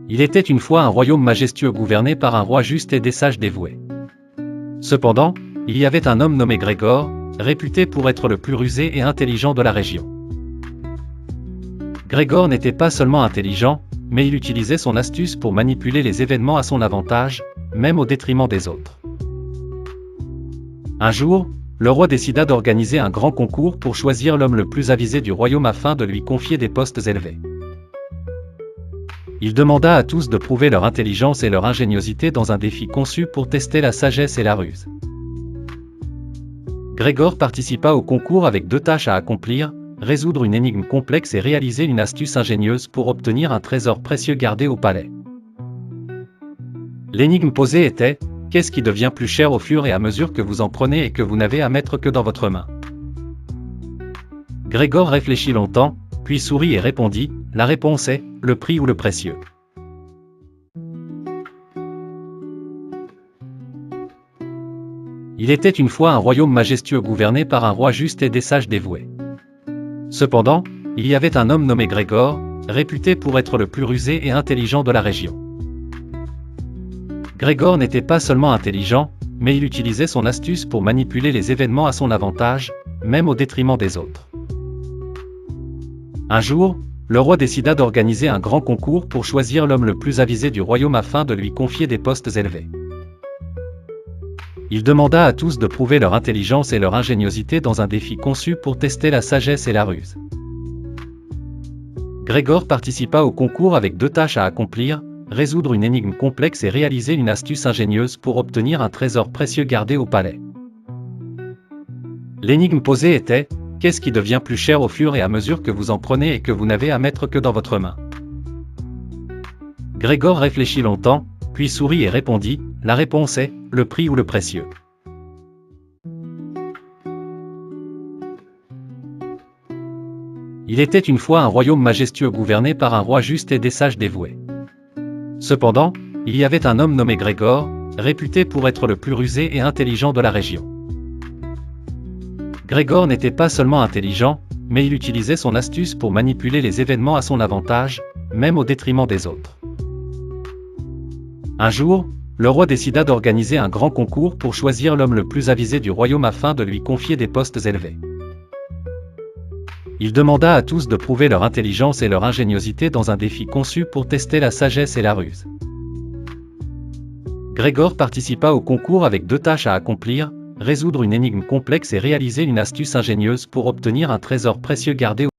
Il était une fois un royaume majestueux gouverné par un roi juste et des sages dévoués. Cependant, il y avait un homme nommé Grégor, réputé pour être le plus rusé et intelligent de la région. Grégor n'était pas seulement intelligent, mais il utilisait son astuce pour manipuler les événements à son avantage, même au détriment des autres. Un jour, le roi décida d'organiser un grand concours pour choisir l'homme le plus avisé du royaume afin de lui confier des postes élevés. Il demanda à tous de prouver leur intelligence et leur ingéniosité dans un défi conçu pour tester la sagesse et la ruse. Grégor participa au concours avec 2 tâches à accomplir: résoudre une énigme complexe et réaliser une astuce ingénieuse pour obtenir un trésor précieux gardé au palais. L'énigme posée était: qu'est-ce qui devient plus cher au fur et à mesure que vous en prenez et que vous n'avez à mettre que dans votre main? Grégor réfléchit longtemps, puis sourit et répondit: la réponse est le prix ou le précieux. Il était une fois un royaume majestueux gouverné par un roi juste et des sages dévoués. Cependant, il y avait un homme nommé Grégor, réputé pour être le plus rusé et intelligent de la région. Grégor n'était pas seulement intelligent, mais il utilisait son astuce pour manipuler les événements à son avantage, même au détriment des autres. Un jour, le roi décida d'organiser un grand concours pour choisir l'homme le plus avisé du royaume afin de lui confier des postes élevés. Il demanda à tous de prouver leur intelligence et leur ingéniosité dans un défi conçu pour tester la sagesse et la ruse. Grégor participa au concours avec 2 tâches à accomplir: résoudre une énigme complexe et réaliser une astuce ingénieuse pour obtenir un trésor précieux gardé au palais. L'énigme posée était: qu'est-ce qui devient plus cher au fur et à mesure que vous en prenez et que vous n'avez à mettre que dans votre main? Grégor réfléchit longtemps, puis sourit et répondit: la réponse est le prix ou le précieux. Il était une fois un royaume majestueux gouverné par un roi juste et des sages dévoués. Cependant, il y avait un homme nommé Grégor, réputé pour être le plus rusé et intelligent de la région. Grégor n'était pas seulement intelligent, mais il utilisait son astuce pour manipuler les événements à son avantage, même au détriment des autres. Un jour, le roi décida d'organiser un grand concours pour choisir l'homme le plus avisé du royaume afin de lui confier des postes élevés. Il demanda à tous de prouver leur intelligence et leur ingéniosité dans un défi conçu pour tester la sagesse et la ruse. Grégor participa au concours avec 2 tâches à accomplir: résoudre une énigme complexe et réaliser une astuce ingénieuse pour obtenir un trésor précieux gardé au